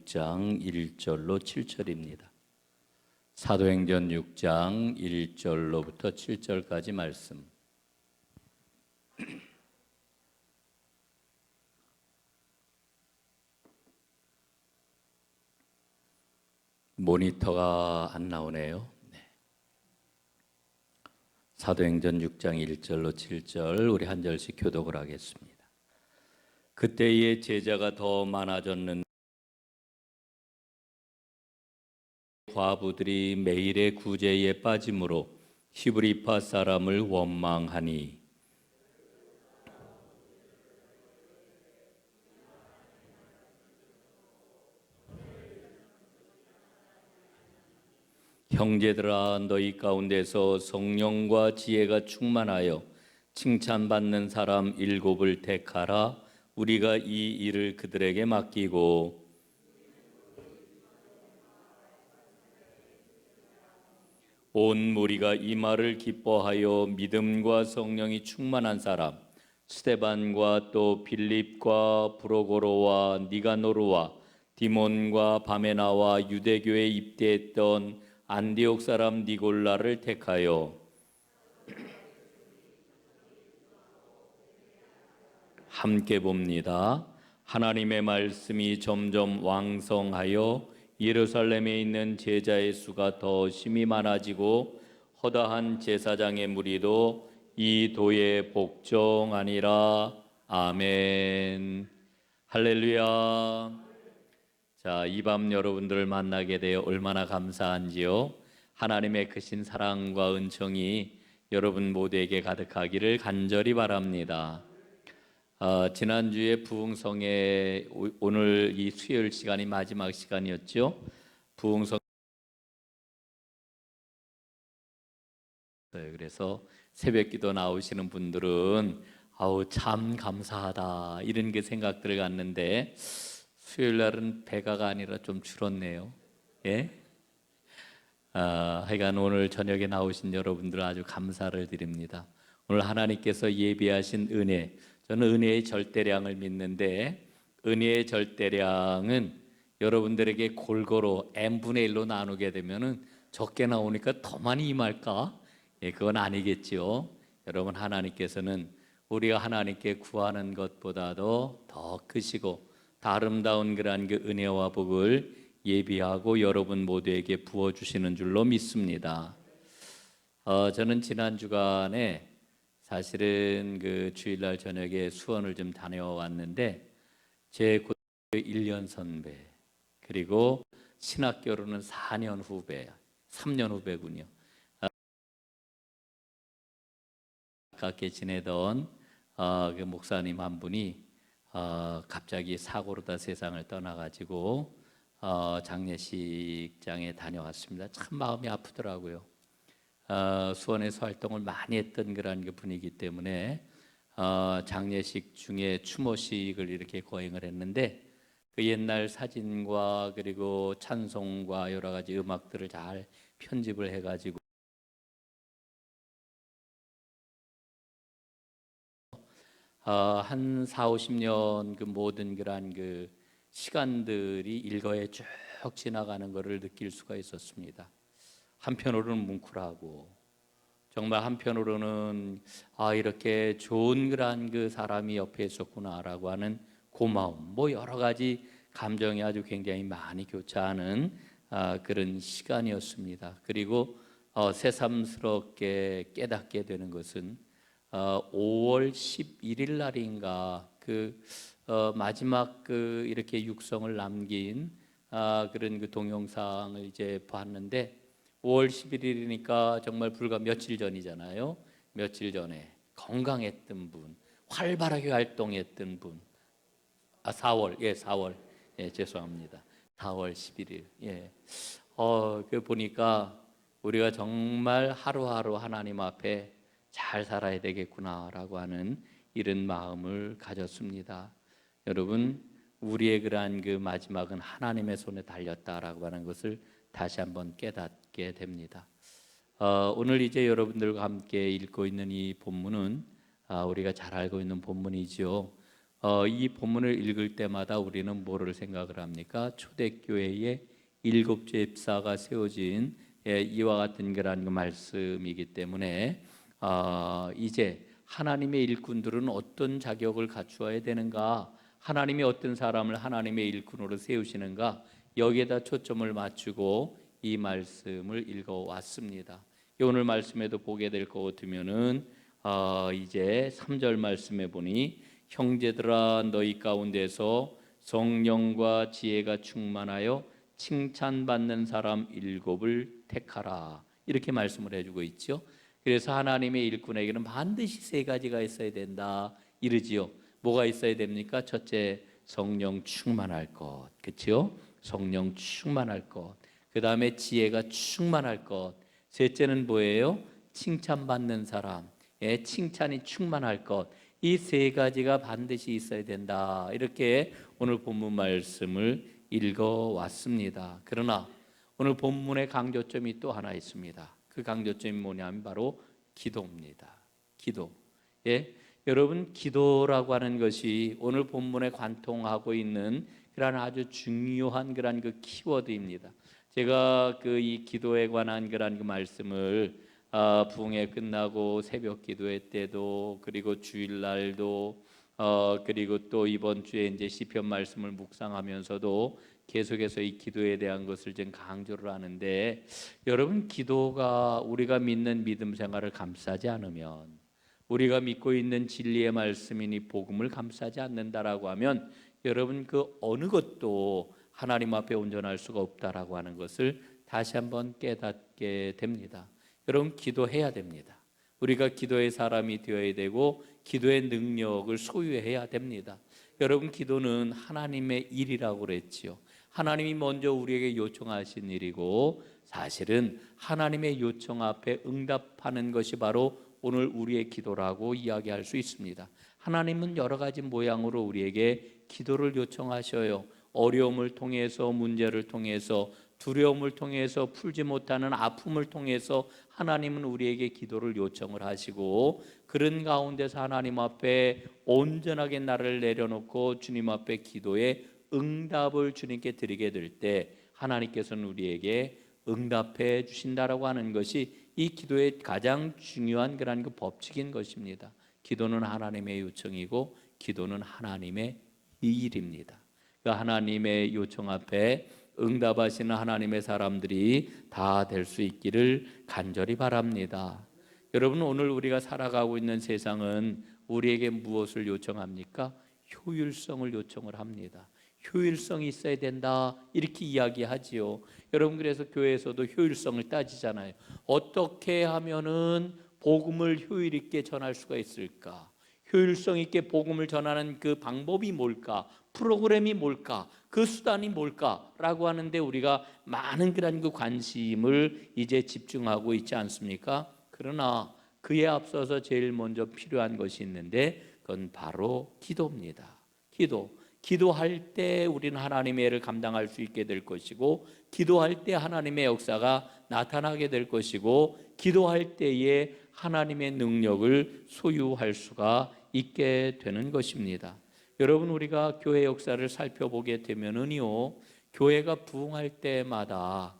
6장 1절로 7절입니다. 사도행전 6장 1절로부터 7절까지 말씀. 모니터가 안 나오네요. 사도행전 6장 1절로 7절 우리 한 절씩 교독을 하겠습니다. 그때의 제자가 더 많아졌는데 과부들이 매일의 구제에 빠짐으로 히브리파 사람을 원망하니 형제들아, 너희 가운데서 성령과 지혜가 충만하여 칭찬받는 사람 7을 택하라. 우리가 이 일을 그들에게 맡기고 온 무리가 이 말을 기뻐하여 믿음과 성령이 충만한 사람 스데반과 또 빌립과 브로고로와 니가노르와 디몬과 바메나와 유대교에 입대했던 안디옥 사람 니골라를 택하여 함께 봅니다. 하나님의 말씀이 점점 왕성하여 예루살렘에 있는 제자의 수가 더 심히 많아지고 허다한 제사장의 무리도 이 도에 복종하니라. 아멘. 할렐루야. 자, 이 밤 여러분들을 만나게 되어 얼마나 감사한지요. 하나님의 크신 사랑과 은총이 여러분 모두에게 가득하기를 간절히 바랍니다. 지난주에 부흥성에 오늘 이 수요일 시간이 마지막 시간이었죠. 부흥성 그래서 새벽기도 나오시는 분들은 아우 참 감사하다 이런 게 생각들을 갖는데 수요일 날은 배가가 아니라 좀 줄었네요. 예? 하여간 오늘 저녁에 나오신 여러분들 아주 감사를 드립니다. 오늘 하나님께서 예비하신 은혜, 저는 은혜의 절대량을 믿는데 은혜의 절대량은 여러분들에게 골고루 n분의 1로 나누게 되면은 적게 나오니까 더 많이 임할까? 예, 그건 아니겠죠. 여러분, 하나님께서는 우리가 하나님께 구하는 것보다도 더 크시고 더 아름다운 그러한 그 은혜와 복을 예비하고 여러분 모두에게 부어주시는 줄로 믿습니다. 저는 지난 주간에 사실은 그 주일날 저녁에 수원을 좀 다녀왔는데 제 고등학교 1년 선배 그리고 신학교로는 4년 후배, 3년 후배군요. 가깝게 지내던 그 목사님 한 분이 갑자기 사고로 다 세상을 떠나가지고 장례식장에 다녀왔습니다. 참 마음이 아프더라고요. 수원에서 활동을 많이 했던 그런 그 분이기 때문에 장례식 중에 추모식을 이렇게 거행을 했는데 그 옛날 사진과 그리고 찬송과 여러 가지 음악들을 잘 편집을 해가지고 한 4, 50년 그 모든 그러한 그 시간들이 일거에 쭉 지나가는 것을 느낄 수가 있었습니다. 한편으로는 뭉클하고 정말 한편으로는 이렇게 좋은 그러한 그 사람이 옆에 있었구나라고 하는 고마움, 뭐 여러 가지 감정이 아주 굉장히 많이 교차하는 그런 시간이었습니다. 그리고 새삼스럽게 깨닫게 되는 것은 5월 11일 날인가 그 마지막 그 이렇게 육성을 남긴 그런 그 동영상을 이제 봤는데 5월 11일이니까 정말 불과 며칠 전이잖아요. 며칠 전에 건강했던 분, 활발하게 활동했던 분. 4월, 예, 4월, 예, 죄송합니다. 4월 11일, 예. 그 보니까 우리가 정말 하루하루 하나님 앞에 잘 살아야 되겠구나라고 하는 이런 마음을 가졌습니다. 여러분, 우리의 그러한 그 마지막은 하나님의 손에 달렸다라고 하는 것을 다시 한번 깨닫게 됩니다. 오늘 이제 여러분들과 함께 읽고 있는 이 본문은 우리가 잘 알고 있는 본문이지요. 이 본문을 읽을 때마다 우리는 뭐를 생각을 합니까? 초대교회의 일곱 집사가 세워진 이와 같은 그런 말씀이기 때문에 이제 하나님의 일꾼들은 어떤 자격을 갖추어야 되는가, 하나님이 어떤 사람을 하나님의 일꾼으로 세우시는가, 여기에다 초점을 맞추고 이 말씀을 읽어왔습니다. 오늘 말씀에도 보게 될 것 같으면은 이제 3절 말씀에 보니 형제들아 너희 가운데서 성령과 지혜가 충만하여 칭찬받는 사람 7을 택하라, 이렇게 말씀을 해주고 있죠. 그래서 하나님의 일꾼에게는 반드시 3가지가 있어야 된다 이러지요. 뭐가 있어야 됩니까? 첫째, 성령 충만할 것, 그렇죠? 성령 충만할 것. 그 다음에 지혜가 충만할 것. 셋째는 뭐예요? 칭찬받는 사람, 칭찬이 충만할 것. 이 3가지가 반드시 있어야 된다, 이렇게 오늘 본문 말씀을 읽어왔습니다. 그러나 오늘 본문의 강조점이 또 하나 있습니다. 그 강조점이 뭐냐면 바로 기도입니다. 기도. 여러분, 기도라고 하는 것이 오늘 본문에 관통하고 있는 그런 아주 중요한 그런 그 키워드입니다. 제가 이 기도에 관한 그런 그 말씀을 부흥회 끝나고 새벽 기도회 때도, 그리고 주일날도, 그리고 또 이번 주에 이제 시편 말씀을 묵상하면서도 계속해서 이 기도에 대한 것을 좀 강조를 하는데, 여러분, 기도가 우리가 믿는 믿음 생활을 감싸지 않으면, 우리가 믿고 있는 진리의 말씀이니 복음을 감싸지 않는다라고 하면, 여러분, 그 어느 것도 하나님 앞에 온전할 수가 없다라고 하는 것을 다시 한번 깨닫게 됩니다. 여러분, 기도해야 됩니다. 우리가 기도의 사람이 되어야 되고 기도의 능력을 소유해야 됩니다. 여러분, 기도는 하나님의 일이라고 그랬지요. 하나님이 먼저 우리에게 요청하신 일이고, 사실은 하나님의 요청 앞에 응답하는 것이 바로 오늘 우리의 기도라고 이야기할 수 있습니다. 하나님은 여러 가지 모양으로 우리에게 기도를 요청하셔요. 어려움을 통해서, 문제를 통해서, 두려움을 통해서, 풀지 못하는 아픔을 통해서 하나님은 우리에게 기도를 요청을 하시고, 그런 가운데서 하나님 앞에 온전하게 나를 내려놓고 주님 앞에 기도에 응답을 주님께 드리게 될 때 하나님께서는 우리에게 응답해 주신다라고 하는 것이 이 기도의 가장 중요한 그런 그 법칙인 것입니다. 기도는 하나님의 요청이고 기도는 하나님의 일입니다. 그 하나님의 요청 앞에 응답하시는 하나님의 사람들이 다 될 수 있기를 간절히 바랍니다. 여러분, 오늘 우리가 살아가고 있는 세상은 우리에게 무엇을 요청합니까? 효율성을 요청을 합니다. 효율성이 있어야 된다, 이렇게 이야기하지요. 여러분, 그래서 교회에서도 효율성을 따지잖아요. 어떻게 하면은 복음을 효율 있게 전할 수가 있을까? 효율성 있게 복음을 전하는 그 방법이 뭘까? 프로그램이 뭘까? 그 수단이 뭘까? 라고 하는데 우리가 많은 그런 그 관심을 이제 집중하고 있지 않습니까? 그러나 그에 앞서서 제일 먼저 필요한 것이 있는데 그건 바로 기도입니다. 기도할 때 우리는 하나님의 일을 감당할 수 있게 될 것이고, 기도할 때 하나님의 역사가 나타나게 될 것이고, 기도할 때에 하나님의 능력을 소유할 수가 있게 되는 것입니다. 여러분, 우리가 교회 역사를 살펴보게 되면은요, 교회가 부흥할 때마다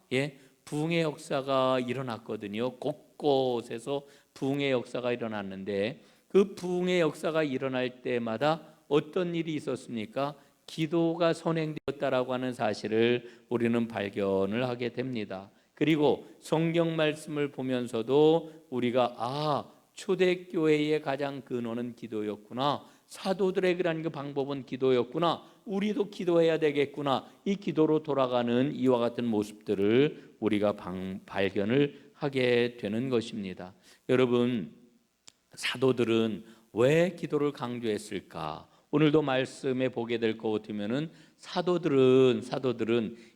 부흥의 역사가 일어났거든요. 곳곳에서 부흥의 역사가 일어났는데, 그 부흥의 역사가 일어날 때마다 어떤 일이 있었습니까? 기도가 선행되었다라고 하는 사실을 우리는 발견을 하게 됩니다. 그리고 성경 말씀을 보면서도 우리가 초대교회의 가장 근원은 기도였구나, 사도들의 그런 그 방법은 기도였구나, 우리도 기도해야 되겠구나, 이 기도로 돌아가는 이와 같은 모습들을 우리가 발견을 하게 되는 것입니다. 여러분, 사도들은 왜 기도를 강조했을까? 오늘도 말씀에 보게 될 것 같으면은 사도들은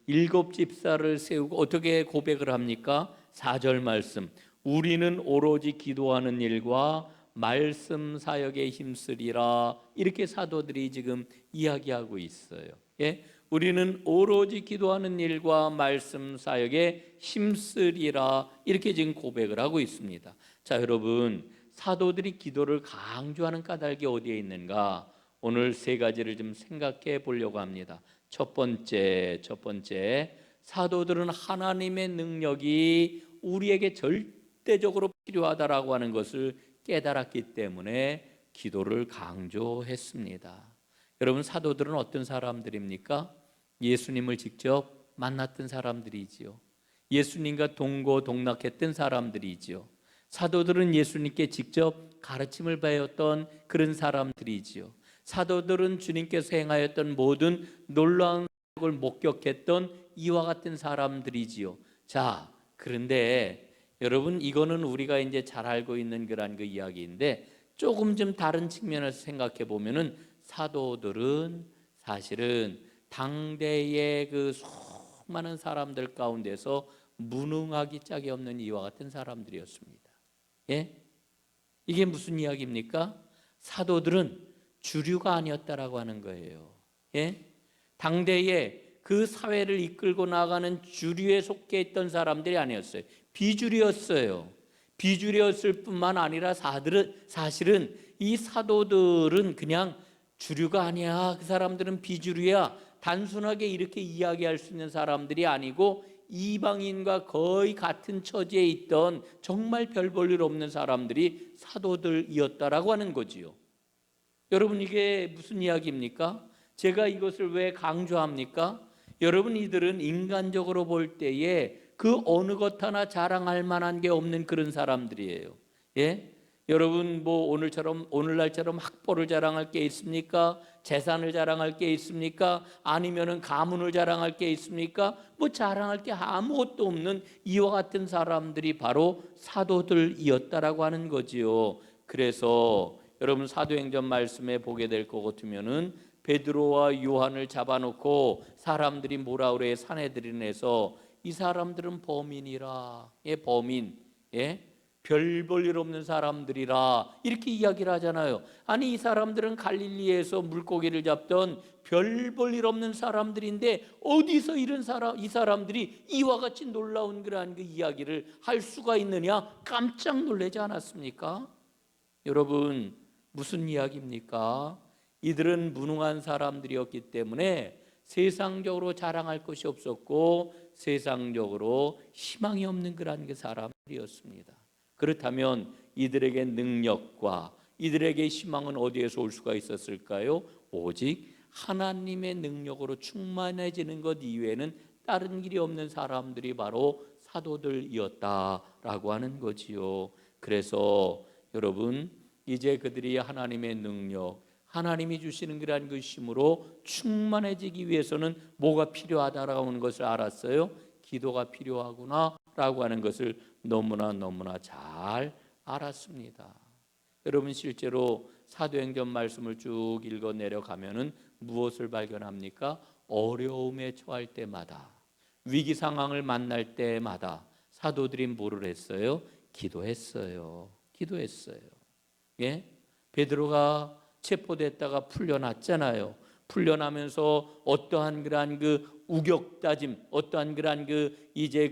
7집사를 세우고 어떻게 고백을 합니까? 4절 말씀, 우리는 오로지 기도하는 일과 말씀 사역에 힘쓰리라, 이렇게 사도들이 지금 이야기하고 있어요. 우리는 오로지 기도하는 일과 말씀 사역에 힘쓰리라, 이렇게 지금 고백을 하고 있습니다. 자, 여러분, 사도들이 기도를 강조하는 까닭이 어디에 있는가? 오늘 세 가지를 좀 생각해 보려고 합니다. 첫 번째, 사도들은 하나님의 능력이 우리에게 절대적으로 필요하다라고 하는 것을 깨달았기 때문에 기도를 강조했습니다. 여러분, 사도들은 어떤 사람들입니까? 예수님을 직접 만났던 사람들이지요. 예수님과 동고동락했던 사람들이지요. 사도들은 예수님께 직접 가르침을 배웠던 그런 사람들이지요. 사도들은 주님께서 행하였던 모든 놀라운 걸 목격했던 이와 같은 사람들이지요. 자, 그런데 여러분, 이거는 우리가 이제 잘 알고 있는 그런 그 이야기인데 조금 좀 다른 측면에서 생각해 보면은 사도들은 사실은 당대의 그 수많은 사람들 가운데서 무능하기 짝이 없는 이와 같은 사람들이었습니다. 예? 이게 무슨 이야기입니까? 사도들은 주류가 아니었다라고 하는 거예요. 예? 당대에 그 사회를 이끌고 나가는 주류에 속해 있던 사람들이 아니었어요. 비주류였어요. 비주류였을 뿐만 아니라 사실은 이 사도들은 그냥 주류가 아니야. 그 사람들은 비주류야. 단순하게 이렇게 이야기할 수 있는 사람들이 아니고 이방인과 거의 같은 처지에 있던 정말 별 볼 일 없는 사람들이 사도들이었다라고 하는 거지요. 여러분, 이게 무슨 이야기입니까? 제가 이것을 왜 강조합니까? 여러분, 이들은 인간적으로 볼 때에 그 어느 것 하나 자랑할 만한 게 없는 그런 사람들이에요. 예? 여러분, 뭐 오늘날처럼 학벌을 자랑할 게 있습니까? 재산을 자랑할 게 있습니까? 아니면은 가문을 자랑할 게 있습니까? 뭐 자랑할 게 아무것도 없는 이와 같은 사람들이 바로 사도들이었다라고 하는 거지요. 그래서 여러분, 사도행전 말씀에 보게 될 것 같으면은 베드로와 요한을 잡아놓고 사람들이 뭐라 그래요? 산헤드린에서 이 사람들은 범인이라. 예, 범인. 예? 별 볼 일 없는 사람들이라 이렇게 이야기를 하잖아요. 아니, 이 사람들은 갈릴리에서 물고기를 잡던 별 볼 일 없는 사람들인데 어디서 이 사람들이 이와 같이 놀라운 그러한 그 이야기를 할 수가 있느냐? 깜짝 놀라지 않았습니까? 여러분, 무슨 이야기입니까? 이들은 무능한 사람들이었기 때문에 세상적으로 자랑할 것이 없었고 세상적으로 희망이 없는 그런 그 사람들이었습니다. 그렇다면 이들에게 능력과 이들에게 희망은 어디에서 올 수가 있었을까요? 오직 하나님의 능력으로 충만해지는 것 이외에는 다른 길이 없는 사람들이 바로 사도들이었다라고 하는 거지요. 그래서 여러분, 이제 그들이 하나님의 능력, 하나님이 주시는 그러한 그 힘으로 충만해지기 위해서는 뭐가 필요하다라고 하는 것을 알았어요. 기도가 필요하구나라고 하는 것을 너무나 잘 알았습니다. 여러분, 실제로 사도행전 말씀을 쭉 읽어 내려가면은 무엇을 발견합니까? 어려움에 처할 때마다, 위기 상황을 만날 때마다 사도들이 뭐를 했어요? 기도했어요. 예? 베드로가 체포됐다가 풀려났잖아요. 풀려나면서 어떠한 그러한 그 우격다짐, 어떠한 그러한 그 이제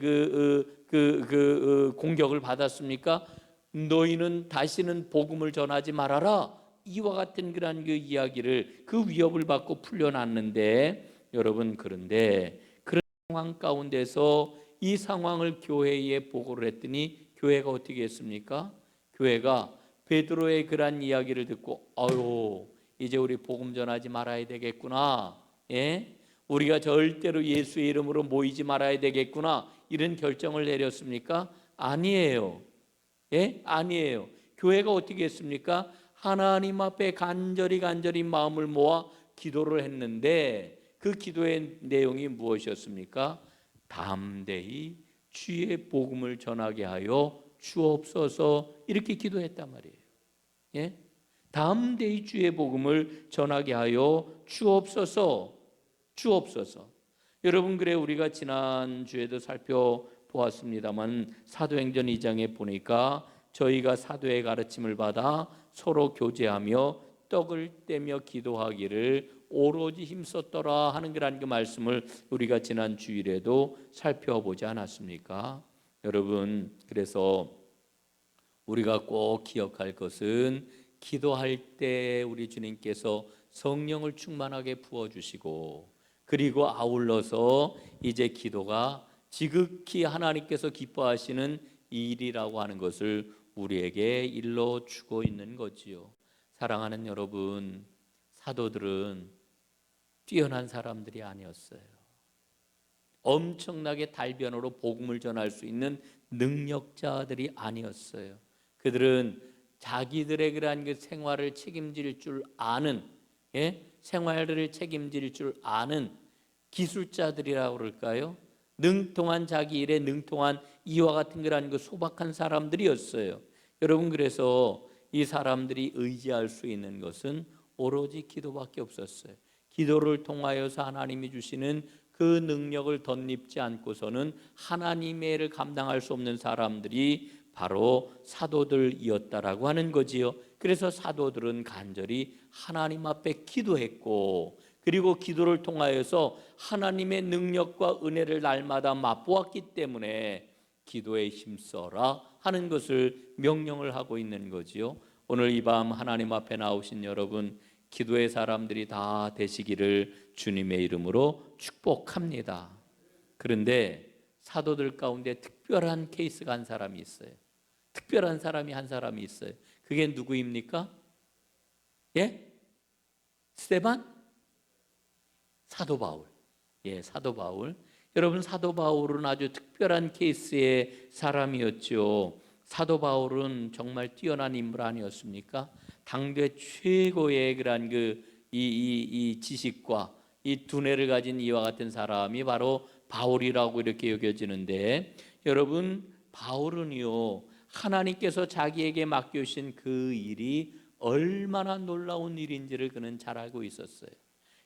공격을 받았습니까? 너희는 다시는 복음을 전하지 말아라. 이와 같은 그러한 그 이야기를, 그 위협을 받고 풀려났는데, 여러분, 그런데 그런 상황 가운데서 이 상황을 교회에 보고를 했더니 교회가 어떻게 했습니까? 교회가 베드로의 그러한 이야기를 듣고 아유, 이제 우리 복음 전하지 말아야 되겠구나. 예? 우리가 절대로 예수의 이름으로 모이지 말아야 되겠구나. 이런 결정을 내렸습니까? 아니에요. 예? 아니에요. 교회가 어떻게 했습니까? 하나님 앞에 간절히 마음을 모아 기도를 했는데 그 기도의 내용이 무엇이었습니까? 담대히 주의 복음을 전하게 하여 주옵소서, 이렇게 기도했단 말이에요. 예? 담대히 주의 복음을 전하게 하여 주옵소서. 여러분, 그래 우리가 지난주에도 살펴보았습니다만 사도행전 2장에 보니까 저희가 사도의 가르침을 받아 서로 교제하며 떡을 떼며 기도하기를 오로지 힘썼더라 하는 그런 그 말씀을 우리가 지난 주일에도 살펴보지 않았습니까? 여러분, 그래서 우리가 꼭 기억할 것은 기도할 때 우리 주님께서 성령을 충만하게 부어주시고, 그리고 아울러서 이제 기도가 지극히 하나님께서 기뻐하시는 일이라고 하는 것을 우리에게 일러 주고 있는 거지요. 사랑하는 여러분, 사도들은 뛰어난 사람들이 아니었어요. 엄청나게 달변으로 복음을 전할 수 있는 능력자들이 아니었어요. 그들은 자기들의 그러한 그 생활을 책임질 줄 아는, 생활을 책임질 줄 아는 기술자들이라고 그럴까요? 능통한, 자기 일에 능통한 이와 같은 그러한 그 소박한 사람들이었어요. 여러분, 그래서 이 사람들이 의지할 수 있는 것은 오로지 기도밖에 없었어요. 기도를 통하여서 하나님이 주시는 그 능력을 덧입지 않고서는 하나님의 일을 감당할 수 없는 사람들이 바로 사도들이었다라고 하는 거지요. 그래서 사도들은 간절히 하나님 앞에 기도했고, 그리고 기도를 통하여서 하나님의 능력과 은혜를 날마다 맛보았기 때문에 기도에 힘써라 하는 것을 명령을 하고 있는 거지요. 오늘 이 밤 하나님 앞에 나오신 여러분, 기도의 사람들이 다 되시기를 주님의 이름으로 축복합니다. 그런데 사도들 가운데 특별한 케이스가 한 사람이 있어요. 특별한 사람이 한 사람이 있어요. 그게 누구입니까? 예? 스데반? 사도 바울. 예, 사도 바울. 여러분, 사도 바울은 아주 특별한 케이스의 사람이었죠. 사도 바울은 정말 뛰어난 인물 아니었습니까? 당대 최고의 그러한 이 지식과 이 두뇌를 가진 이와 같은 사람이 바로 바울이라고 이렇게 여겨지는데, 여러분, 바울은요, 하나님께서 자기에게 맡겨주신 그 일이 얼마나 놀라운 일인지를 그는 잘 알고 있었어요.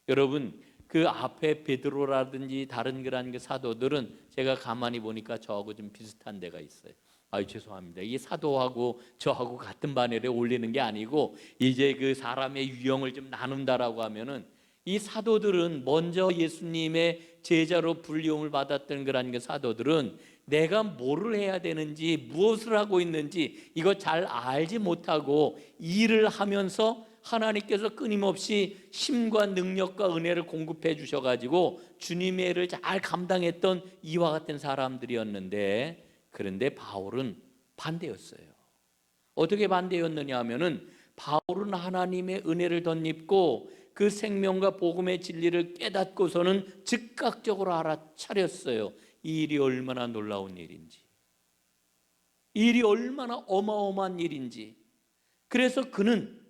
여러분, 그 앞에 베드로라든지 다른 그런 그 사도들은 제가 가만히 보니까 저하고 좀 비슷한 데가 있어요. 아유, 죄송합니다. 이 사도하고 저하고 같은 바늘에 올리는 게 아니고, 이제 그 사람의 유형을 좀 나눈다라고 하면은, 이 사도들은 먼저 예수님의 제자로 불리움을 받았던 그런 그 사도들은 내가 뭐를 해야 되는지, 무엇을 하고 있는지 이거 잘 알지 못하고 일을 하면서 하나님께서 끊임없이 힘과 능력과 은혜를 공급해 주셔가지고 주님의 일을 잘 감당했던 이와 같은 사람들이었는데, 그런데 바울은 반대였어요. 어떻게 반대였느냐 하면은, 바울은 하나님의 은혜를 덧입고 그 생명과 복음의 진리를 깨닫고서는 즉각적으로 알아차렸어요. 이 일이 얼마나 놀라운 일인지, 이 일이 얼마나 어마어마한 일인지. 그래서 그는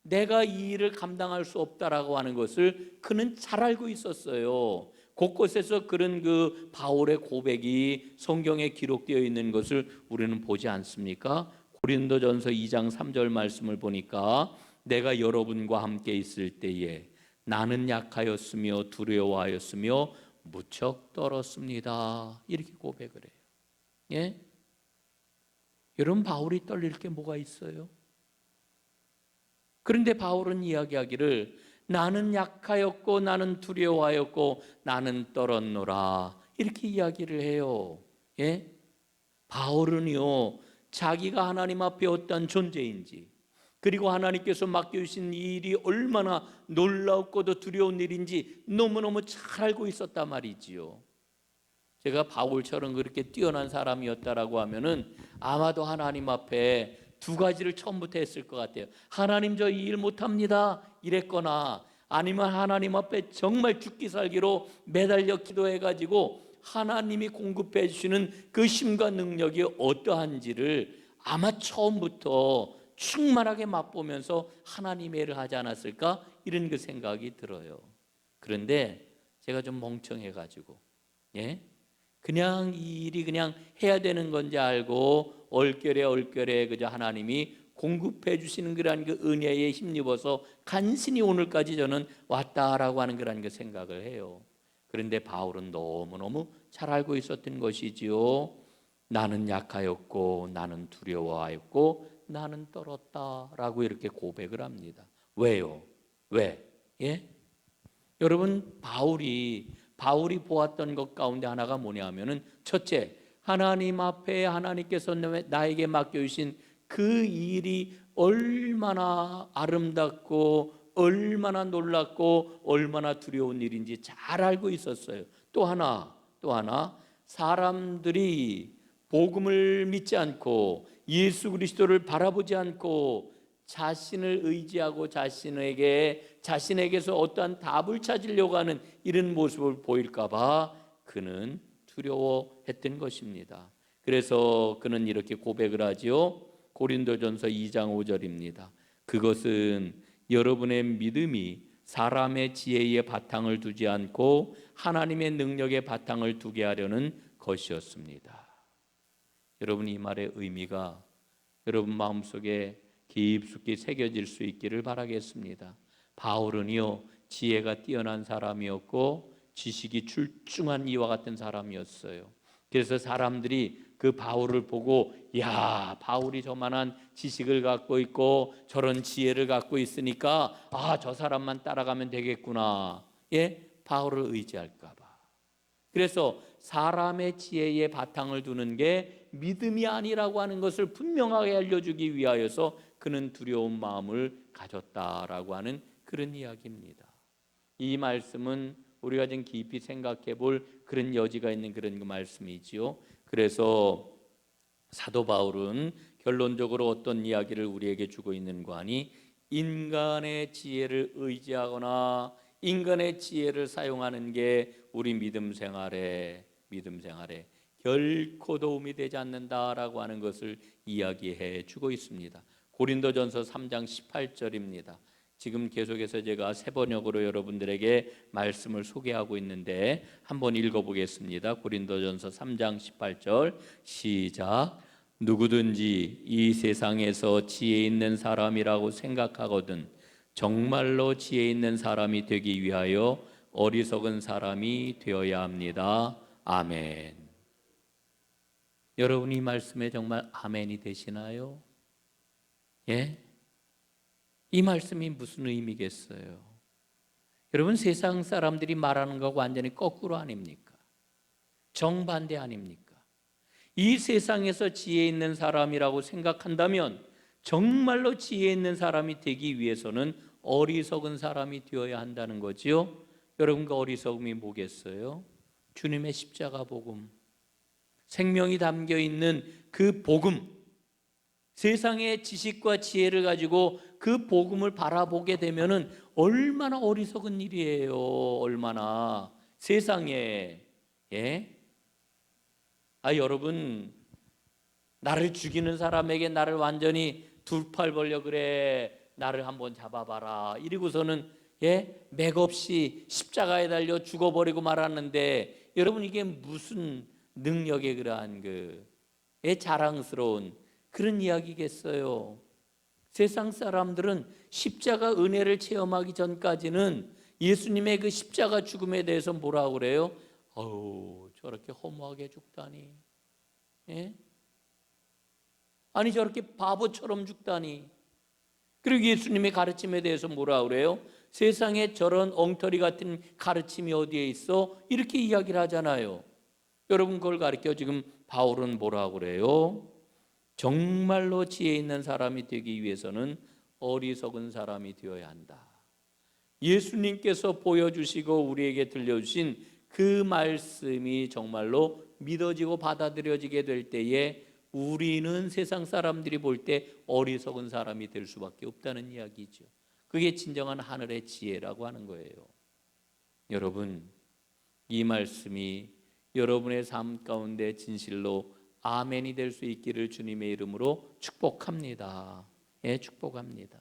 내가 이 일을 감당할 수 없다라고 하는 것을 그는 잘 알고 있었어요. 곳곳에서 그런 그 바울의 고백이 성경에 기록되어 있는 것을 우리는 보지 않습니까? 고린도전서 2장 3절 말씀을 보니까, 내가 여러분과 함께 있을 때에 나는 약하였으며 두려워하였으며 무척 떨었습니다. 이렇게 고백을 해요. 예? 여러분, 바울이 떨릴 게 뭐가 있어요? 그런데 바울은 이야기하기를 나는 약하였고 나는 두려워하였고 나는 떨었노라, 이렇게 이야기를 해요. 예? 바울은요, 자기가 하나님 앞에 어떤 존재인지, 그리고 하나님께서 맡겨주신 이 일이 얼마나 놀랍고도 두려운 일인지 너무너무 잘 알고 있었단 말이지요. 제가 바울처럼 그렇게 뛰어난 사람이었다라고 하면은 아마도 하나님 앞에 두 가지를 처음부터 했을 것 같아요. 하나님, 저 이 일 못합니다 이랬거나, 아니면 하나님 앞에 정말 죽기 살기로 매달려 기도해가지고 하나님이 공급해 주시는 그 힘과 능력이 어떠한지를 아마 처음부터 충만하게 맛보면서 하나님의 일을 하지 않았을까, 이런 그 생각이 들어요. 그런데 제가 좀 멍청해가지고, 예? 그냥 이 일이 그냥 해야 되는 건지 알고 얼결에 그저 하나님이 공급해 주시는 그런 그 은혜에 힘입어서 간신히 오늘까지 저는 왔다라고 하는 그런 그 생각을 해요. 그런데 바울은 너무너무 잘 알고 있었던 것이지요. 나는 약하였고 나는 두려워하였고 나는 떨었다라고 이렇게 고백을 합니다. 왜요? 왜? 예? 여러분, 바울이 보았던 것 가운데 하나가 뭐냐면은, 첫째, 하나님 앞에 하나님께서 나에게 맡겨주신 그 일이 얼마나 아름답고 얼마나 놀랍고 얼마나 두려운 일인지 잘 알고 있었어요. 또 하나 사람들이 복음을 믿지 않고 예수 그리스도를 바라보지 않고 자신을 의지하고 자신에게서 어떠한 답을 찾으려고 하는 이런 모습을 보일까 봐 그는 두려워했던 것입니다. 그래서 그는 이렇게 고백을 하지요. 고린도전서 2장 5절입니다. 그것은 여러분의 믿음이 사람의 지혜의 바탕을 두지 않고 하나님의 능력의 바탕을 두게 하려는 것이었습니다. 여러분, 이 말의 의미가 여러분 마음속에 깊숙이 새겨질 수 있기를 바라겠습니다. 바울은요, 지혜가 뛰어난 사람이었고 지식이 출중한 이와 같은 사람이었어요. 그래서 사람들이 그 바울을 보고, 야, 바울이 저만한 지식을 갖고 있고 저런 지혜를 갖고 있으니까 저 사람만 따라가면 되겠구나. 바울을 의지할까 봐. 그래서 사람의 지혜의 바탕을 두는 게 믿음이 아니라고 하는 것을 분명하게 알려주기 위하여서 그는 두려운 마음을 가졌다라고 하는 그런 이야기입니다. 이 말씀은 우리가 좀 깊이 생각해 볼 그런 여지가 있는 그런 말씀이지요. 그래서 사도 바울은 결론적으로 어떤 이야기를 우리에게 주고 있는가 하니, 인간의 지혜를 의지하거나 인간의 지혜를 사용하는 게 우리 믿음 생활에 결코 도움이 되지 않는다라고 하는 것을 이야기해 주고 있습니다. 고린도전서 3장 18절입니다. 지금 계속해서 제가 새 번역으로 여러분들에게 말씀을 소개하고 있는데 한번 읽어보겠습니다. 고린도전서 3장 18절 시작. 누구든지 이 세상에서 지혜 있는 사람이라고 생각하거든 정말로 지혜 있는 사람이 되기 위하여 어리석은 사람이 되어야 합니다. 아멘. 여러분, 이 말씀에 정말 아멘이 되시나요? 이 말씀이 무슨 의미겠어요? 여러분, 세상 사람들이 말하는 것과 완전히 거꾸로 아닙니까? 정반대 아닙니까? 이 세상에서 지혜 있는 사람이라고 생각한다면 정말로 지혜 있는 사람이 되기 위해서는 어리석은 사람이 되어야 한다는 거지요. 여러분, 그 어리석음이 뭐겠어요? 주님의 십자가 복음, 생명이 담겨 있는 그 복음, 세상의 지식과 지혜를 가지고 그 복음을 바라보게 되면은 얼마나 어리석은 일이에요. 얼마나 세상에. 여러분, 나를 죽이는 사람에게 나를 완전히 두 팔 벌려 그래, 나를 한번 잡아봐라 이러고서는 맥없이 십자가에 달려 죽어버리고 말았는데, 여러분, 이게 무슨 능력의 그러한 자랑스러운 그런 이야기겠어요? 세상 사람들은 십자가 은혜를 체험하기 전까지는 예수님의 그 십자가 죽음에 대해서 뭐라고 그래요? 저렇게 허무하게 죽다니, 아니 저렇게 바보처럼 죽다니. 그리고 예수님의 가르침에 대해서 뭐라고 그래요? 세상에 저런 엉터리 같은 가르침이 어디에 있어? 이렇게 이야기를 하잖아요. 여러분, 그걸 가르쳐 지금 바울은 뭐라고 그래요? 정말로 지혜 있는 사람이 되기 위해서는 어리석은 사람이 되어야 한다. 예수님께서 보여주시고 우리에게 들려주신 그 말씀이 정말로 믿어지고 받아들여지게 될 때에 우리는 세상 사람들이 볼 때 어리석은 사람이 될 수밖에 없다는 이야기죠. 그게 진정한 하늘의 지혜라고 하는 거예요. 여러분, 이 말씀이 여러분의 삶 가운데 진실로 아멘이 될 수 있기를 주님의 이름으로 축복합니다. 축복합니다.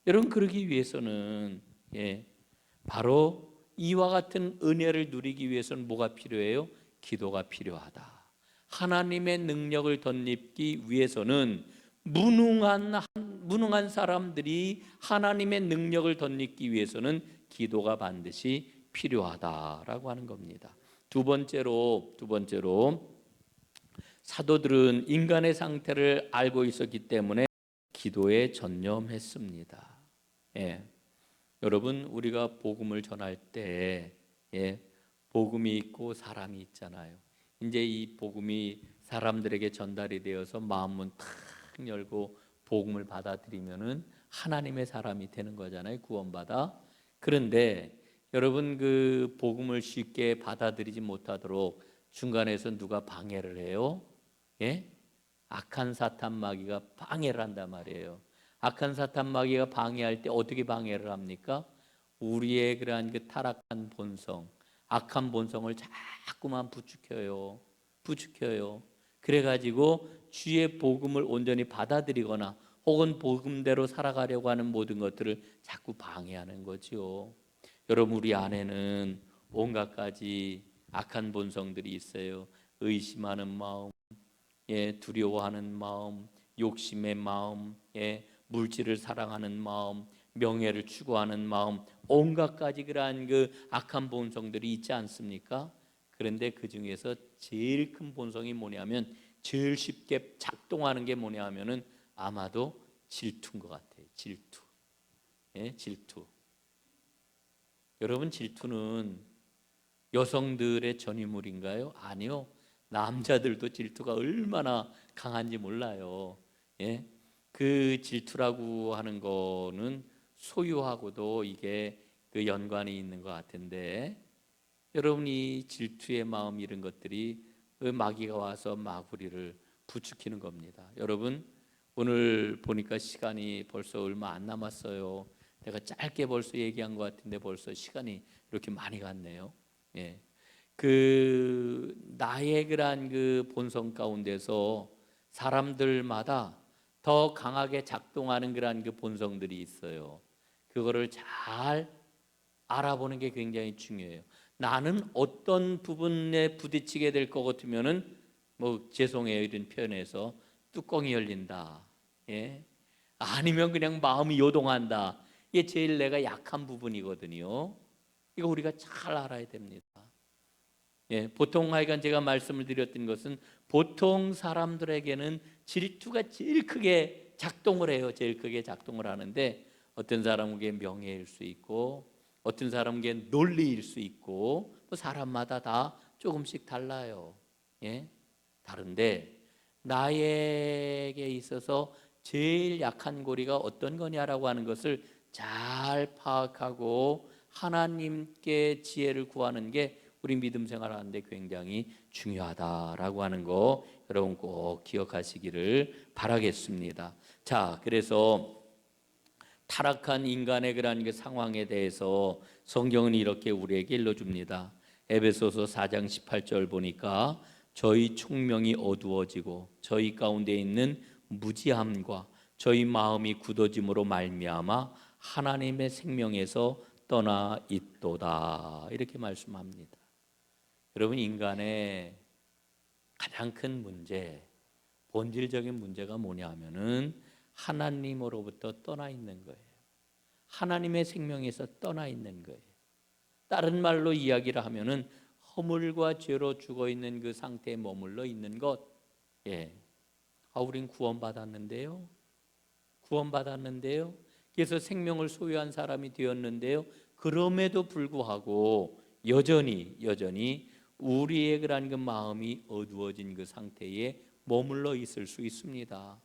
여러분, 그러기 위해서는 바로 이와 같은 은혜를 누리기 위해서는 뭐가 필요해요? 기도가 필요하다. 하나님의 능력을 덧입기 위해서는 무능한 사람들이 하나님의 능력을 덧입기 위해서는 기도가 반드시 필요하다라고 하는 겁니다. 두 번째로 사도들은 인간의 상태를 알고 있었기 때문에 기도에 전념했습니다. 여러분, 우리가 복음을 전할 때 복음이 있고 사람이 있잖아요. 이제 이 복음이 사람들에게 전달이 되어서 마음문 탁 열고 복음을 받아들이면은 하나님의 사람이 되는 거잖아요. 구원받아. 그런데 여러분 그 복음을 쉽게 받아들이지 못하도록 중간에서 누가 방해를 해요? 예? 악한 사탄 마귀가 방해를 한단 말이에요. 악한 사탄 마귀가 방해할 때 어떻게 방해를 합니까? 우리의 그러한 그 타락한 본성, 악한 본성을 자꾸만 부추겨요. 부추겨요. 그래가지고 주의 복음을 온전히 받아들이거나 혹은 복음대로 살아가려고 하는 모든 것들을 자꾸 방해하는 거지요. 여러분 우리 안에는 온갖 가지 악한 본성들이 있어요. 의심하는 마음, 예, 두려워하는 마음, 욕심의 마음, 예, 물질을 사랑하는 마음, 명예를 추구하는 마음, 온갖 가지 그러한 그 악한 본성들이 있지 않습니까? 그런데 그 중에서 제일 큰 본성이 뭐냐면 제일 쉽게 작동하는 게 뭐냐면은 아마도 질투인 것 같아요. 질투. 예, 질투. 여러분 질투는 여성들의 전유물인가요? 아니요. 남자들도 질투가 얼마나 강한지 몰라요. 예? 그 질투라고 하는 거는 소유하고도 이게 그 연관이 있는 것 같은데 여러분이 질투의 마음 이런 것들이 그 마귀가 와서 마구리를 부추기는 겁니다. 여러분 오늘 보니까 시간이 벌써 얼마 안 남았어요. 내가 짧게 벌써 얘기한 것 같은데 벌써 시간이 이렇게 많이 갔네요. 예. 그 나의 그러한 그 본성 가운데서 사람들마다 더 강하게 작동하는 그러한 그 본성들이 있어요. 그거를 잘 알아보는 게 굉장히 중요해요. 나는 어떤 부분에 부딪히게 될 것 같으면은 뭐 죄송해요 이런 표현에서 뚜껑이 열린다. 예? 아니면 그냥 마음이 요동한다. 이게 제일 내가 약한 부분이거든요. 이거 우리가 잘 알아야 됩니다. 예, 보통 하여간 제가 말씀을 드렸던 것은 보통 사람들에게는 질투가 제일 크게 작동을 해요. 제일 크게 작동을 하는데 어떤 사람에게 명예일 수 있고 어떤 사람에게 논리일 수 있고 뭐 사람마다 다 조금씩 달라요. 예? 다른데 나에게 있어서 제일 약한 고리가 어떤 거냐라고 하는 것을 잘 파악하고 하나님께 지혜를 구하는 게 우리 믿음 생활하는데 굉장히 중요하다라고 하는 거 여러분 꼭 기억하시기를 바라겠습니다. 자, 그래서 타락한 인간의 그러한 그 상황에 대해서 성경은 이렇게 우리에게 일러줍니다. 에베소서 4장 18절 보니까 저희 총명이 어두워지고 저희 가운데 있는 무지함과 저희 마음이 굳어짐으로 말미암아 하나님의 생명에서 떠나 있도다 이렇게 말씀합니다. 여러분 인간의 가장 큰 문제, 본질적인 문제가 뭐냐면은 하나님으로부터 떠나 있는 거예요. 하나님의 생명에서 떠나 있는 거예요. 다른 말로 이야기를 하면은 허물과 죄로 죽어 있는 그 상태에 머물러 있는 것. 예. 우린 구원받았는데요. 구원받았는데요. 그래서 생명을 소유한 사람이 되었는데요. 그럼에도 불구하고 여전히 우리의 그런 그 마음이 어두워진 그 상태에 머물러 있을 수 있습니다.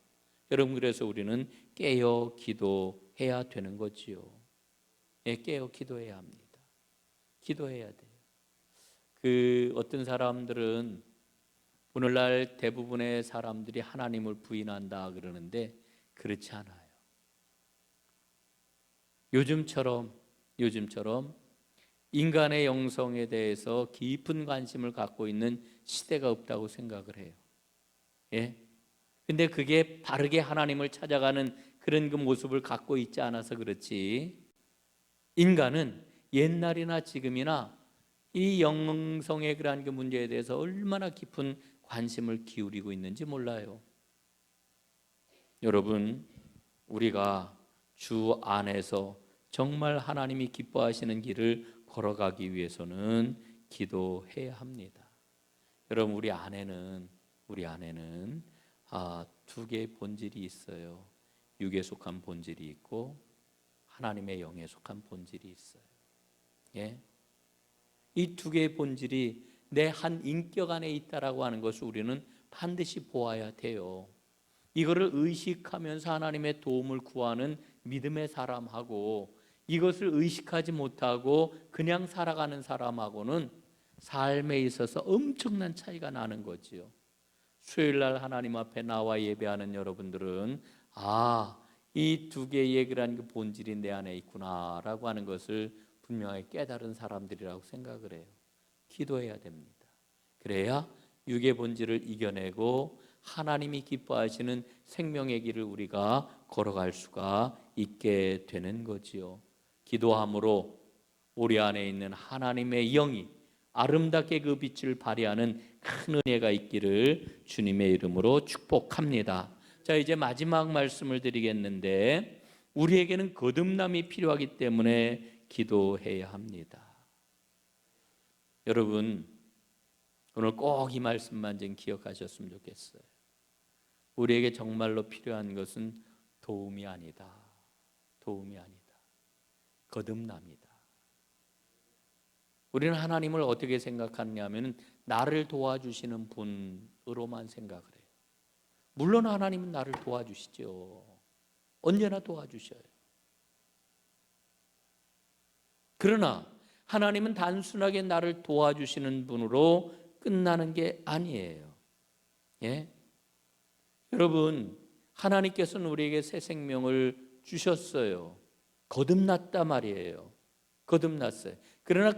여러분 그래서 우리는 깨어 기도해야 되는 거지요. 예, 깨어 기도해야 합니다. 기도해야 돼요. 그 어떤 사람들은 오늘날 대부분의 사람들이 하나님을 부인한다 그러는데 그렇지 않아요. 요즘처럼 인간의 영성에 대해서 깊은 관심을 갖고 있는 시대가 없다고 생각을 해요. 예? 근데 그게 바르게 하나님을 찾아가는 그런 그 모습을 갖고 있지 않아서 그렇지. 인간은 옛날이나 지금이나 이 영성의 그러한 그 문제에 대해서 얼마나 깊은 관심을 기울이고 있는지 몰라요. 여러분, 우리가 주 안에서 정말 하나님이 기뻐하시는 길을 걸어가기 위해서는 기도해야 합니다. 여러분, 우리 안에는 두 개의 본질이 있어요. 육에 속한 본질이 있고 하나님의 영에 속한 본질이 있어요. 예? 이 두 개의 본질이 내 한 인격 안에 있다라고 하는 것을 우리는 반드시 보아야 돼요. 이거를 의식하면서 하나님의 도움을 구하는 믿음의 사람하고 이것을 의식하지 못하고 그냥 살아가는 사람하고는 삶에 있어서 엄청난 차이가 나는 거지요. 수요일 날 하나님 앞에 나와 예배하는 여러분들은 이 두 개의 얘기라는 그 본질이 내 안에 있구나라고 하는 것을 분명하게 깨달은 사람들이라고 생각을 해요. 기도해야 됩니다. 그래야 육의 본질을 이겨내고 하나님이 기뻐하시는 생명의 길을 우리가 걸어갈 수가 있게 되는 거지요. 기도함으로 우리 안에 있는 하나님의 영이 아름답게 그 빛을 발휘하는 큰 은혜가 있기를 주님의 이름으로 축복합니다. 자, 이제 마지막 말씀을 드리겠는데, 우리에게는 거듭남이 필요하기 때문에 기도해야 합니다. 여러분, 오늘 꼭 이 말씀만 좀 기억하셨으면 좋겠어요. 우리에게 정말로 필요한 것은 도움이 아니다. 도움이 아니다. 거듭납니다. 우리는 하나님을 어떻게 생각하냐면 나를 도와주시는 분으로만 생각을 해요. 물론 하나님은 나를 도와주시죠. 언제나 도와주셔요. 그러나 하나님은 단순하게 나를 도와주시는 분으로 끝나는 게 아니에요. 예? 여러분, 하나님께서는 우리에게 새 생명을 주셨어요. 거듭났다 말이에요. 거듭났어요. 그러나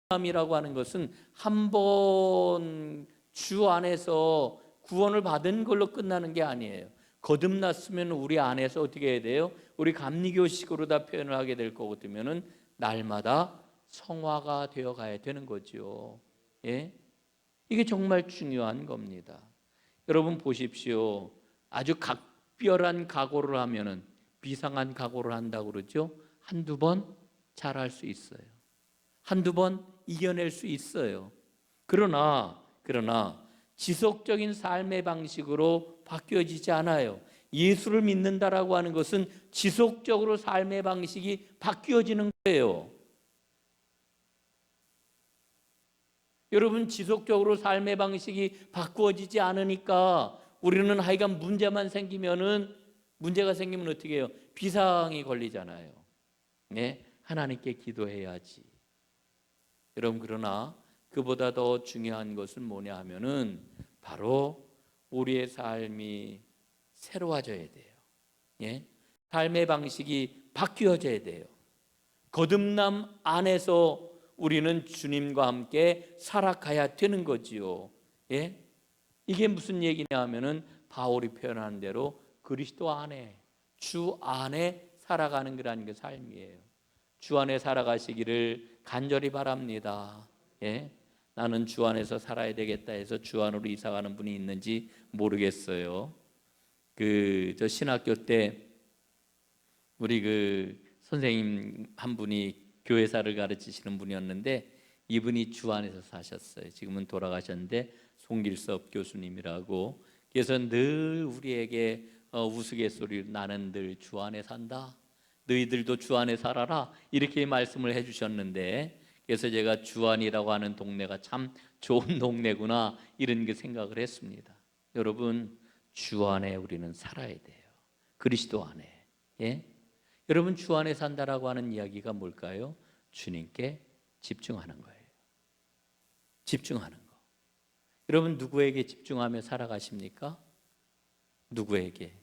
거듭남이라고 하는 것은 한 번 주 안에서 구원을 받은 걸로 끝나는 게 아니에요. 거듭났으면 우리 안에서 어떻게 해야 돼요? 우리 감리교식으로 다 표현을 하게 될 거거든요. 날마다 성화가 되어 가야 되는 거죠. 예? 이게 정말 중요한 겁니다. 여러분 보십시오. 아주 각별한 각오를 하면은 비상한 각오를 한다고 그러죠. 한두 번 잘할 수 있어요. 한두 번 이겨낼 수 있어요. 그러나 지속적인 삶의 방식으로 바뀌어지지 않아요. 예수를 믿는다라고 하는 것은 지속적으로 삶의 방식이 바뀌어지는 거예요. 여러분, 지속적으로 삶의 방식이 바꾸어지지 않으니까 우리는 하여간 문제가 생기면 어떻게 해요? 비상이 걸리잖아요. 네? 하나님께 기도해야지. 여러분, 그러나 그보다 더 중요한 것은 뭐냐 하면은 바로 우리의 삶이 새로워져야 돼요. 예? 삶의 방식이 바뀌어져야 돼요. 거듭남 안에서 우리는 주님과 함께 살아가야 되는 거지요. 예? 이게 무슨 얘기냐 하면은 바울이 표현하는 대로 그리스도 안에, 주 안에 살아가는 거라는 게 삶이에요. 주 안에 살아가시기를 간절히 바랍니다. 예? 나는 주 안에서 살아야 되겠다 해서 주 안으로 이사가는 분이 있는지 모르겠어요. 저 신학교 때 우리 선생님 한 분이 교회사를 가르치시는 분이었는데 이분이 주 안에서 사셨어요. 지금은 돌아가셨는데 송길섭 교수님이라고. 그래서 늘 우리에게 우스갯소리로 나는 늘 주 안에 산다. 너희들도 주 안에 살아라. 이렇게 말씀을 해주셨는데, 그래서 제가 주안이라고 하는 동네가 참 좋은 동네구나 이런 게 생각을 했습니다. 여러분, 주 안에 우리는 살아야 돼요. 그리스도 안에. 예? 여러분, 주 안에 산다라고 하는 이야기가 뭘까요? 주님께 집중하는 거예요. 집중하는 거. 여러분, 누구에게 집중하며 살아가십니까? 누구에게?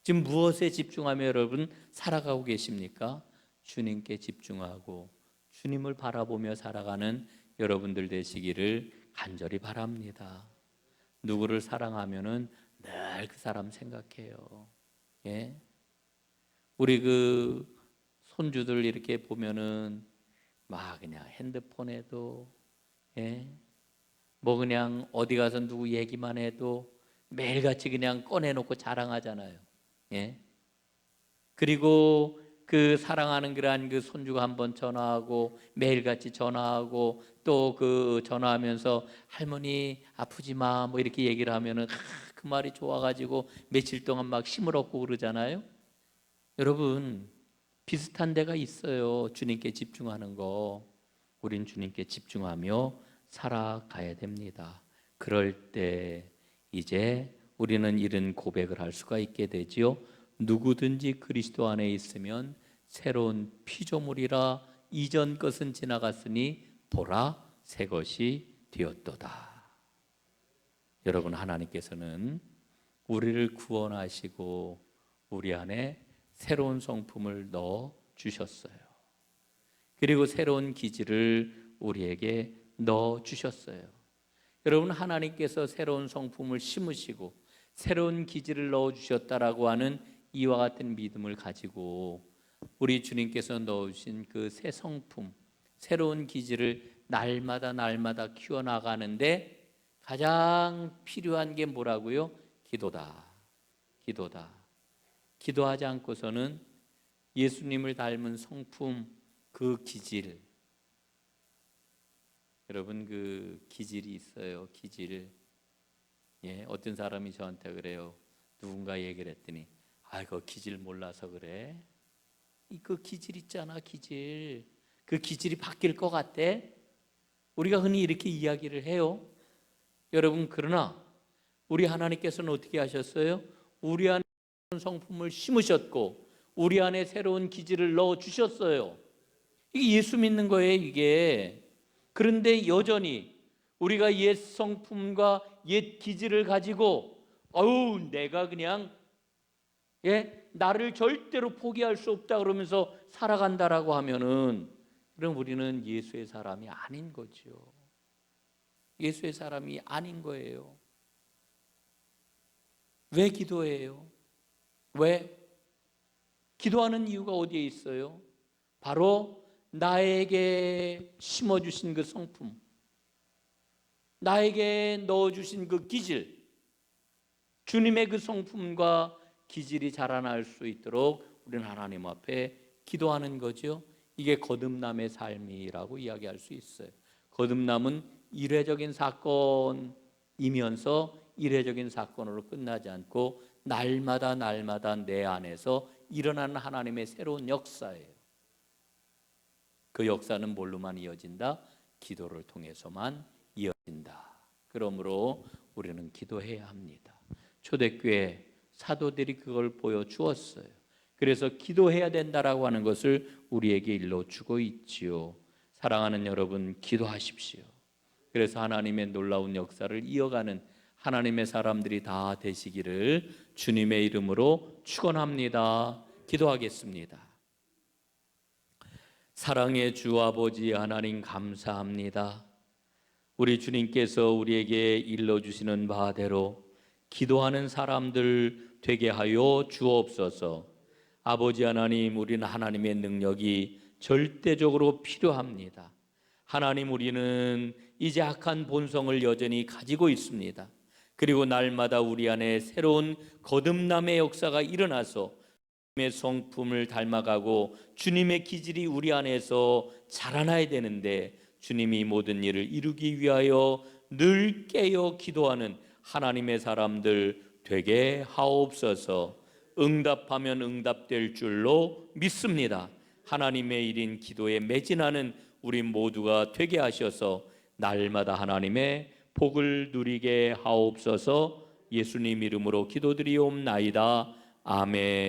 지금 무엇에 집중하며 여러분 살아가고 계십니까? 주님께 집중하고 주님을 바라보며 살아가는 여러분들 되시기를 간절히 바랍니다. 누구를 사랑하면은 늘 그 사람 생각해요. 예? 우리 손주들 이렇게 보면은 막 그냥 핸드폰에도, 예? 뭐 그냥 어디 가서 누구 얘기만 해도 매일같이 그냥 꺼내놓고 자랑하잖아요. 예? 그리고 사랑하는 그 손주가 한번 전화하고 매일같이 전화하고 또 전화하면서 할머니 아프지 마 뭐 이렇게 얘기를 하면은 그 말이 좋아가지고 며칠 동안 막 힘을 얻고 그러잖아요. 여러분, 비슷한 데가 있어요. 주님께 집중하는 거. 우린 주님께 집중하며 살아가야 됩니다. 그럴 때 이제 우리는 이런 고백을 할 수가 있게 되지요. 누구든지 그리스도 안에 있으면 새로운 피조물이라 이전 것은 지나갔으니 보라 새 것이 되었도다. 여러분, 하나님께서는 우리를 구원하시고 우리 안에 새로운 성품을 넣어 주셨어요. 그리고 새로운 기질을 우리에게 넣어 주셨어요. 여러분, 하나님께서 새로운 성품을 심으시고 새로운 기질을 넣어 주셨다라고 하는 이와 같은 믿음을 가지고 우리 주님께서 넣으신 그 새 성품, 새로운 기질을 날마다 키워나가는데 가장 필요한 게 뭐라고요? 기도다. 기도다. 기도하지 않고서는 예수님을 닮은 성품, 그 기질, 여러분 그 기질이 있어요. 기질. 예, 어떤 사람이 저한테 그래요. 누군가 얘기를 했더니 그 기질 몰라서 그래. 그 기질 있잖아, 기질. 그 기질이 바뀔 것 같대. 우리가 흔히 이렇게 이야기를 해요. 여러분, 그러나 우리 하나님께서는 어떻게 하셨어요? 우리 안에 성품을 심으셨고 우리 안에 새로운 기질을 넣어 주셨어요. 이게 예수 믿는 거예요, 이게. 그런데 여전히 우리가 옛 성품과 옛 기질을 가지고 내가 그냥 나를 절대로 포기할 수 없다 그러면서 살아간다라고 하면은 그럼 우리는 예수의 사람이 아닌 거죠. 예수의 사람이 아닌 거예요. 왜 기도해요? 왜? 기도하는 이유가 어디에 있어요? 바로 나에게 심어주신 그 성품, 나에게 넣어주신 그 기질, 주님의 그 성품과 기질이 자라날 수 있도록 우리는 하나님 앞에 기도하는 거죠. 이게 거듭남의 삶이라고 이야기할 수 있어요. 거듭남은 일회적인 사건이면서 일회적인 사건으로 끝나지 않고 날마다 내 안에서 일어나는 하나님의 새로운 역사예요. 그 역사는 뭘로만 이어진다? 기도를 통해서만 이어진다. 그러므로 우리는 기도해야 합니다. 초대교회 사도들이 그걸 보여주었어요. 그래서 기도해야 된다라고 하는 것을 우리에게 일러주고 있지요. 사랑하는 여러분, 기도하십시오. 그래서 하나님의 놀라운 역사를 이어가는 하나님의 사람들이 다 되시기를 주님의 이름으로 축원합니다. 기도하겠습니다. 사랑의 주 아버지 하나님, 감사합니다. 우리 주님께서 우리에게 일러주시는 바대로 기도하는 사람들 되게 하여 주옵소서. 아버지 하나님, 우리는 하나님의 능력이 절대적으로 필요합니다. 하나님, 우리는 이제 악한 본성을 여전히 가지고 있습니다. 그리고 날마다 우리 안에 새로운 거듭남의 역사가 일어나서 주님의 성품을 닮아가고 주님의 기질이 우리 안에서 자라나야 되는데 주님이 모든 일을 이루기 위하여 늘 깨어 기도하는 하나님의 사람들 되게 하옵소서. 응답하면 응답될 줄로 믿습니다. 하나님의 일인 기도에 매진하는 우리 모두가 되게 하셔서 날마다 하나님의 복을 누리게 하옵소서. 예수님 이름으로 기도드리옵나이다. 아멘.